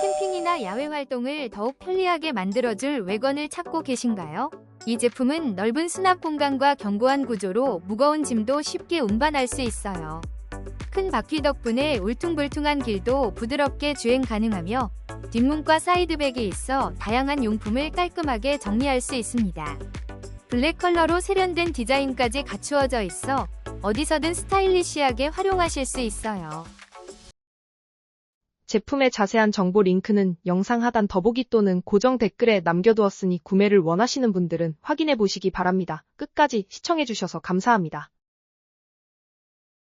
캠핑이나 야외 활동을 더욱 편리하게 만들어줄 외건을 찾고 계신가요? 이 제품은 넓은 수납 공간과 견고한 구조로 무거운 짐도 쉽게 운반할 수 있어요. 큰 바퀴 덕분에 울퉁불퉁한 길도 부드럽게 주행 가능하며 뒷문과 사이드백이 있어 다양한 용품을 깔끔하게 정리할 수 있습니다. 블랙 컬러로 세련된 디자인까지 갖추어져 있어 어디서든 스타일리시하게 활용하실 수 있어요. 제품의 자세한 정보 링크는 영상 하단 더보기 또는 고정 댓글에 남겨두었으니 구매를 원하시는 분들은 확인해 보시기 바랍니다. 끝까지 시청해주셔서 감사합니다.